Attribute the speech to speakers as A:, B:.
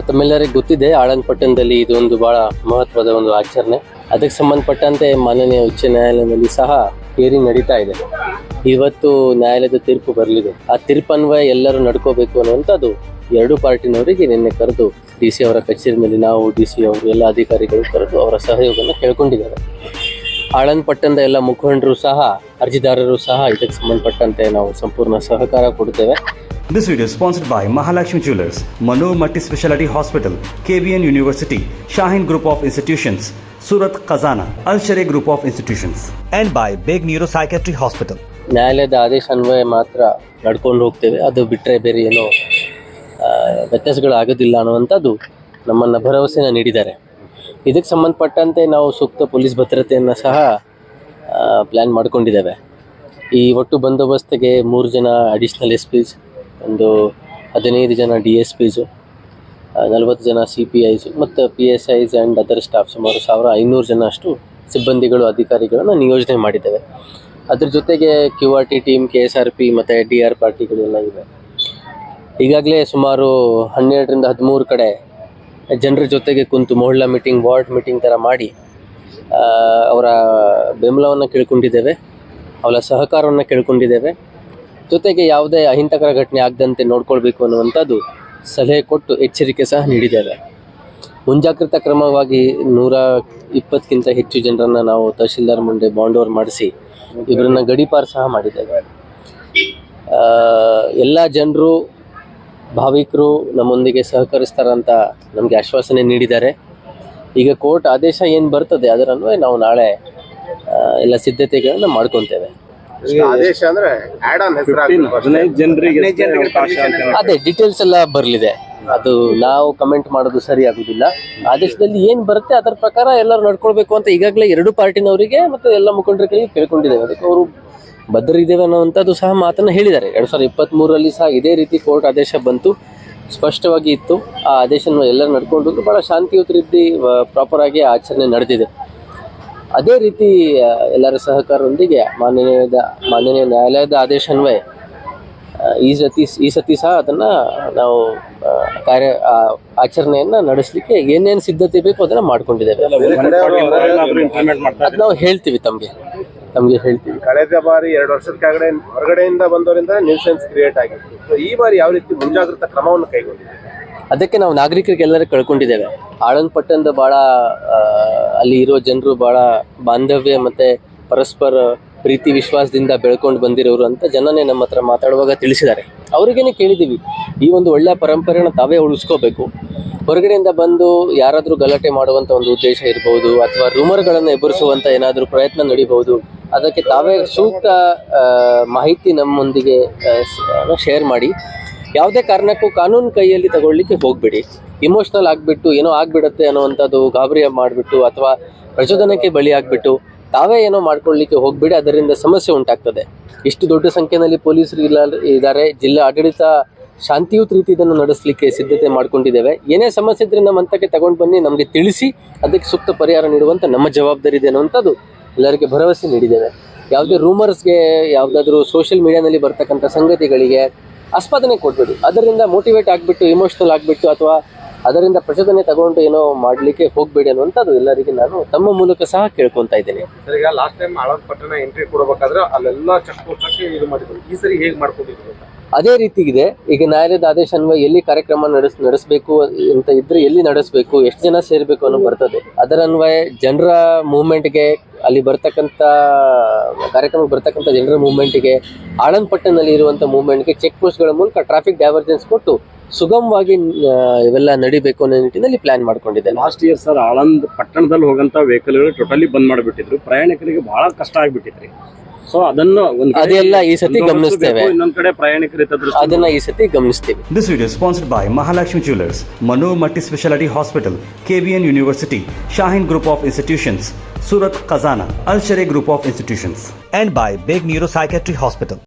A: ತಮ್ಮೆಲ್ಲರಿಗೆ ಗೊತ್ತಿದೆ, ಆಳಂದ್ ಪಟ್ಟಣದಲ್ಲಿ ಇದೊಂದು ಬಹಳ ಮಹತ್ವದ ಒಂದು ಆಚರಣೆ. ಅದಕ್ಕೆ ಸಂಬಂಧಪಟ್ಟಂತೆ ಮಾನನೀಯ ಉಚ್ಚ ನ್ಯಾಯಾಲಯದಲ್ಲಿ ಸಹ ಹಿಯರಿಂಗ್ ನಡೀತಾ ಇದೆ. ಇವತ್ತು ನ್ಯಾಯಾಲಯದ ತೀರ್ಪು ಬರಲಿದೆ. ಆ ತೀರ್ಪನ್ವಯ ಎಲ್ಲರೂ ನಡ್ಕೋಬೇಕು ಅನ್ನುವಂಥದ್ದು ಎರಡೂ ಪಾರ್ಟಿನವರಿಗೆ ನಿನ್ನೆ ಕರೆದು DC ಅವರ ಕಚೇರಿನಲ್ಲಿ ನಾವು DC ಅವರು ಎಲ್ಲ ಅಧಿಕಾರಿಗಳು ಕರೆದು ಅವರ ಸಹಯೋಗವನ್ನು ಕೇಳ್ಕೊಂಡಿದ್ದಾರೆ. ಆಳಂದ್ ಪಟ್ಟಣದ ಎಲ್ಲ ಮುಖಂಡರು ಸಹ ಅರ್ಜಿದಾರರು ಸಹ ಇದಕ್ಕೆ ಸಂಬಂಧಪಟ್ಟಂತೆ ನಾವು ಸಂಪೂರ್ಣ ಸಹಕಾರ ಕೊಡ್ತೇವೆ.
B: This video is sponsored by Mahalakshmi Jewelers, Mano Multi-Speciality Hospital, KBN University, Shaheen Group of Institutions, Surat Khazana, Al-Sharia Group of Institutions, and by Beg Neuro Psychiatry Hospital.
A: ನ್ಯಾಯಾಲಯದ ಆದೇಶ ಅನ್ವಯ ಮಾತ್ರ ನಡ್ಕೊಂಡು ಹೋಗ್ತೇವೆ. ಅದು ಬಿಟ್ಟರೆ ಬೇರೆ ಏನೋ ವ್ಯತ್ಯಾಸಗಳಾಗೋದಿಲ್ಲ ಅನ್ನುವಂಥದ್ದು ನಮ್ಮನ್ನು ಭರವಸೆನ ನೀಡಿದ್ದಾರೆ. ಇದಕ್ಕೆ ಸಂಬಂಧಪಟ್ಟಂತೆ ನಾವು ಸೂಕ್ತ ಪೊಲೀಸ್ ಭದ್ರತೆಯನ್ನು ಸಹ ಪ್ಲ್ಯಾನ್ ಮಾಡ್ಕೊಂಡಿದ್ದೇವೆ. ಈ ಒಟ್ಟು ಬಂದೋಬಸ್ತಿಗೆ 3 ಜನ ಅಡಿಷ್ನಲ್ SPs, ಒಂದು 15 ಜನ DSPs, 40 ಜನ CPIs ಮತ್ತು PSIs ಆ್ಯಂಡ್ ಅದರ್ ಸ್ಟಾಫ್ ಸುಮಾರು 1500 ಜನ ಅಷ್ಟು ಸಿಬ್ಬಂದಿಗಳು ಅಧಿಕಾರಿಗಳನ್ನು ನಿಯೋಜನೆ ಮಾಡಿದ್ದೇವೆ. ಅದ್ರ ಜೊತೆಗೆ QRT ಟೀಮ್, KSRP ಮತ್ತು DR ಪಾರ್ಟಿಗಳೆಲ್ಲ ಇವೆ. ಈಗಾಗಲೇ ಸುಮಾರು 12ರಿಂದ 13 ಕಡೆ ಜನರ ಜೊತೆಗೆ ಕುಂತು ಮೊಹಲ್ಲಾ ಮೀಟಿಂಗ್, ವಾರ್ಡ್ ಮೀಟಿಂಗ್ ಥರ ಮಾಡಿ ಅವರ ಬೆಂಬಲವನ್ನು ಕೇಳ್ಕೊಂಡಿದ್ದೇವೆ, ಅವರ ಸಹಕಾರವನ್ನು ಕೇಳ್ಕೊಂಡಿದ್ದೇವೆ. ಜೊತೆಗೆ ಯಾವುದೇ ಅಹಿತಕರ ಘಟನೆ ಆಗದಂತೆ ನೋಡ್ಕೊಳ್ಬೇಕು ಅನ್ನುವಂಥದ್ದು ಸಲಹೆ ಕೊಟ್ಟು ಎಚ್ಚರಿಕೆ ಸಹ ನೀಡಿದ್ದೇವೆ. ಮುಂಜಾಗ್ರತಾ ಕ್ರಮವಾಗಿ 120ಕ್ಕಿಂತ ಹೆಚ್ಚು ಜನರನ್ನು ನಾವು ತಹಶೀಲ್ದಾರ್ ಮುಂದೆ ಬಾಂಡ್ ಓವರ್ ಮಾಡಿಸಿ ಇವರನ್ನು ಗಡೀಪಾರು ಸಹ ಮಾಡಿದ್ದೇವೆ. ಎಲ್ಲ ಜನರು ಭಾವಿಕರು ನಮ್ಮೊಂದಿಗೆ ಸಹಕರಿಸ್ತಾರಂತ ನಮಗೆ ಆಶ್ವಾಸನೆ ನೀಡಿದ್ದಾರೆ. ಈಗ ಕೋರ್ಟ್ ಆದೇಶ ಏನು ಬರ್ತದೆ ಅದರನ್ವಯ ನಾವು ನಾಳೆ ಎಲ್ಲ ಸಿದ್ಧತೆಗಳನ್ನು ಮಾಡ್ಕೊತೇವೆ.
C: ಆದೇಶ ಅಂದ್ರೆ
A: ಅದೇ ಡೀಟೇಲ್ಸ್ ಎಲ್ಲ ಬರಲಿದೆ. ಅದು ನಾವು ಕಮೆಂಟ್ ಮಾಡೋದು ಸರಿ ಆಗುದಿಲ್ಲ. ಆದೇಶದಲ್ಲಿ ಏನು ಬರುತ್ತೆ ಅದರ ಪ್ರಕಾರ ಎಲ್ಲರೂ ನಡ್ಕೊಳ್ಬೇಕು ಅಂತ ಈಗಾಗಲೇ ಎರಡೂ ಪಾರ್ಟಿನವರಿಗೆ ಮತ್ತು ಎಲ್ಲ ಮುಖಂಡರ ಕೈಗೆ ಕೇಳ್ಕೊಂಡಿದ್ದೇವೆ. ಅದಕ್ಕೆ ಅವರು ಬದ್ಧರಿದ್ದೇವೆ ಅನ್ನುವಂಥದ್ದು ಸಹ ಮಾತನ್ನು ಹೇಳಿದ್ದಾರೆ. 2023ರಲ್ಲಿ ಸಹ ಇದೇ ರೀತಿ ಕೋರ್ಟ್ ಆದೇಶ ಬಂತು, ಸ್ಪಷ್ಟವಾಗಿ ಇತ್ತು. ಆ ಆದೇಶವನ್ನು ಎಲ್ಲರೂ ನಡ್ಕೊಂಡು ಭಾಳ ಶಾಂತಿಯುತ ರೀತಿ ಪ್ರಾಪರಾಗಿ ಆಚರಣೆ ನಡೆದಿದೆ. ಅದೇ ರೀತಿ ಎಲ್ಲರ ಸಹಕಾರದೊಂದಿಗೆ ಮಾನ್ಯ ನ್ಯಾಯಾಲಯದ ಆದೇಶ ಅನ್ವಯ ಈ ಸತಿ ಸಹ ಅದನ್ನು ನಾವು ಆಚರಣೆಯನ್ನು ನಡೆಸಲಿಕ್ಕೆ ಏನೇನು ಸಿದ್ಧತೆ ಬೇಕು ಅದನ್ನು ಮಾಡ್ಕೊಂಡಿದ್ದೇವೆ. ಅದು ನಾವು ಹೇಳ್ತೀವಿ, ತಮಗೆ ಹೇಳ್ತೀವಿ.
C: ಕಳೆದ ಬಾರಿ 2 ವರ್ಷದ ಕೆಳಗಡೆ ಹೊರಗಡೆಯಿಂದ ಬಂದವರಿಂದ ನ್ಯೂಸೆನ್ಸ್ ಕ್ರಿಯೇಟ್ ಆಗಿತ್ತು. ಸೊ ಈ ಬಾರಿ ಯಾವ ರೀತಿ ಮುಂಜಾಗ್ರತಾ ಕ್ರಮವನ್ನು ಕೈಗೊಂಡಿದೆ?
A: ಅದಕ್ಕೆ ನಾವು ನಾಗರಿಕರಿಗೆ ಎಲ್ಲರೂ ಕಳ್ಕೊಂಡಿದ್ದೇವೆ. ಆಳಂದ್ ಪಟ್ಟಣದ ಭಾಳ ಅಲ್ಲಿ ಇರೋ ಜನರು ಭಾಳ ಬಾಂಧವ್ಯ ಮತ್ತು ಪರಸ್ಪರ ಪ್ರೀತಿ ವಿಶ್ವಾಸದಿಂದ ಬೆಳ್ಕೊಂಡು ಬಂದಿರೋರು ಅಂತ ಜನನೇ ನಮ್ಮ ಹತ್ರ ಮಾತಾಡುವಾಗ ತಿಳಿಸಿದ್ದಾರೆ. ಅವರಿಗೇನೆ ಕೇಳಿದ್ದೀವಿ, ಈ ಒಂದು ಒಳ್ಳೆಯ ಪರಂಪರೆನ ತಾವೇ ಉಳಿಸ್ಕೋಬೇಕು. ಹೊರಗಡೆಯಿಂದ ಬಂದು ಯಾರಾದರೂ ಗಲಾಟೆ ಮಾಡುವಂಥ ಒಂದು ಉದ್ದೇಶ ಇರ್ಬೋದು, ಅಥವಾ ರೂಮರ್ಗಳನ್ನು ಎಬ್ಬರಿಸುವಂಥ ಏನಾದರೂ ಪ್ರಯತ್ನ ನಡೀಬಹುದು. ಅದಕ್ಕೆ ತಾವೇ ಸೂಕ್ತ ಮಾಹಿತಿ ನಮ್ಮೊಂದಿಗೆ ಶೇರ್ ಮಾಡಿ. ಯಾವುದೇ ಕಾರಣಕ್ಕೂ ಕಾನೂನು ಕೈಯಲ್ಲಿ ತಗೊಳ್ಳಿಕ್ಕೆ ಹೋಗಬೇಡಿ. ಇಮೋಷ್ನಲ್ ಆಗಿಬಿಟ್ಟು ಏನೋ ಆಗಿಬಿಡುತ್ತೆ ಅನ್ನೋವಂಥದ್ದು ಗಾಬರಿ ಮಾಡಿಬಿಟ್ಟು ಅಥವಾ ಪ್ರಚೋದನಕ್ಕೆ ಬಲಿ ಆಗಿಬಿಟ್ಟು ತಾವೇ ಏನೋ ಮಾಡ್ಕೊಳ್ಳಿಕ್ಕೆ ಹೋಗಬೇಡಿ. ಅದರಿಂದ ಸಮಸ್ಯೆ ಉಂಟಾಗ್ತದೆ. ಇಷ್ಟು ದೊಡ್ಡ ಸಂಖ್ಯೆಯಲ್ಲಿ ಪೊಲೀಸರು ಇದ್ದಾರೆ. ಜಿಲ್ಲಾ ಆಡಳಿತ ಶಾಂತಿಯುತ ರೀತಿ ಇದನ್ನು ನಡೆಸಲಿಕ್ಕೆ ಸಿದ್ಧತೆ ಮಾಡ್ಕೊಂಡಿದ್ದೇವೆ. ಏನೇ ಸಮಸ್ಯೆ ಇದ್ರೆ ನಮ್ಮ ಹಂತಕ್ಕೆ ತಗೊಂಡು ಬನ್ನಿ, ನಮಗೆ ತಿಳಿಸಿ ಅದಕ್ಕೆ ಸೂಕ್ತ ಪರಿಹಾರ ನೀಡುವಂಥ ನಮ್ಮ ಜವಾಬ್ದಾರಿ ಇದೆ ಅನ್ನುವಂಥದ್ದು ಎಲ್ಲರಿಗೆ ಭರವಸೆ ನೀಡಿದ್ದೇವೆ. ಯಾವುದೇ ರೂಮರ್ಸ್ಗೆ, ಯಾವುದಾದ್ರೂ ಸೋಷಿಯಲ್ ಮೀಡಿಯಾನಲ್ಲಿ ಬರ್ತಕ್ಕಂಥ ಸಂಗತಿಗಳಿಗೆ ಆಸ್ಪಾದನೆ ಕೊಡಬೇಡಿ. ಅದರಿಂದ ಮೋಟಿವೇಟ್ ಆಗಿಬಿಟ್ಟು ಇಮೋಷ್ನಲ್ ಆಗಿಬಿಟ್ಟು ಅಥವಾ ಅದರಿಂದ ಪ್ರಚೋದನೆ ತಗೊಂಡು ಏನೋ ಮಾಡಲಿಕ್ಕೆ ಹೋಗಬೇಡಿ ಅನ್ನುವಂಥದ್ದು ಎಲ್ಲರಿಗೆ ನಾನು ತಮ್ಮ ಮೂಲಕ ಸಹ ಕೇಳ್ಕೊತಾ ಇದ್ದೇನೆ.
C: ಈಗ ಲಾಸ್ಟ್ ಟೈಮ್ ಆಳಂದ್ ಪಟ್ಟಣ ಎಂಟ್ರಿ ಕೊಡಬೇಕಾದ್ರೆ ಅಲ್ಲೆಲ್ಲ ಚೆಕ್ ಪೋಸ್ಟ್ ಹಾಕಿ ಇದು ಮಾಡಿದ್ರು. ಈ ಸರಿ ಹೇಗೆ ಮಾಡ್ಕೊಂಡಿದ್ರು?
A: ಅದೇ ರೀತಿ ಇದೆ. ಈಗ ನ್ಯಾಯಾಲಯದ ಆದೇಶ ಅನ್ವಯ ಎಲ್ಲಿ ಕಾರ್ಯಕ್ರಮ ನಡೆಸಬೇಕು ಅಂತ ಇದ್ರೆ ಎಲ್ಲಿ ನಡೆಸಬೇಕು, ಎಷ್ಟು ಜನ ಸೇರಬೇಕು ಅನ್ನೋ ಬರ್ತದೆ. ಅದರ ಅನ್ವಯ ಜನರ ಮೂವ್ಮೆಂಟ್ಗೆ, ಅಲ್ಲಿ ಬರ್ತಕ್ಕಂಥ ಕಾರ್ಯಕ್ರಮಕ್ಕೆ ಬರ್ತಕ್ಕಂಥ ಜನರ ಮೂವ್ಮೆಂಟ್ಗೆ, ಆಳಂದ್ ಪಟ್ಟಣದಲ್ಲಿ ಇರುವಂಥ ಮೂವ್ಮೆಂಟ್ಗೆ ಚೆಕ್ ಪೋಸ್ಟ್ಗಳ ಮೂಲಕ ಟ್ರಾಫಿಕ್ ಡೈವರ್ಜೆನ್ಸ್ ಕೊಟ್ಟು ಸುಗಮವಾಗಿ ಇವೆಲ್ಲ ನಡಿಬೇಕು ಅನ್ನೋ ನಿಟ್ಟಿನಲ್ಲಿ ಪ್ಲಾನ್ ಮಾಡ್ಕೊಂಡಿದೆ.
D: ಲಾಸ್ಟ್ ಇಯರ್ ಸರ್ ಆಳಂದ್ ಪಟ್ಟಣದಲ್ಲಿ ಹೋಗಂತ ವೆಹಿಕಲ್ಗಳು ಟೋಟಲಿ ಬಂದ್ ಮಾಡಿಬಿಟ್ಟಿದ್ರು. ಪ್ರಯಾಣಿಕರಿಗೆ ಬಹಳ ಕಷ್ಟ ಆಗ್ಬಿಟ್ಟಿದ್ರಿ. ಸೊ ಅದನ್ನು
A: ಅದೆಲ್ಲ ಈ ಸತಿ ಗಮನಿಸ್ತೇವೆ.
D: ಇನ್ನೊಂದ್ ಕಡೆ ಪ್ರಯಾಣಿಕರು
A: ಅದನ್ನ ಈ ಸತಿ ಗಮನಿಸ್ತೀವಿ.
B: This video is sponsored by Mahalakshmi Jewelers, Mano Multi-Speciality Hospital, KBN University, Shaheen Group of Institutions, Surat Khazana, Al-Sharia Group of Institutions, and by Beg Neuro Psychiatry Hospital.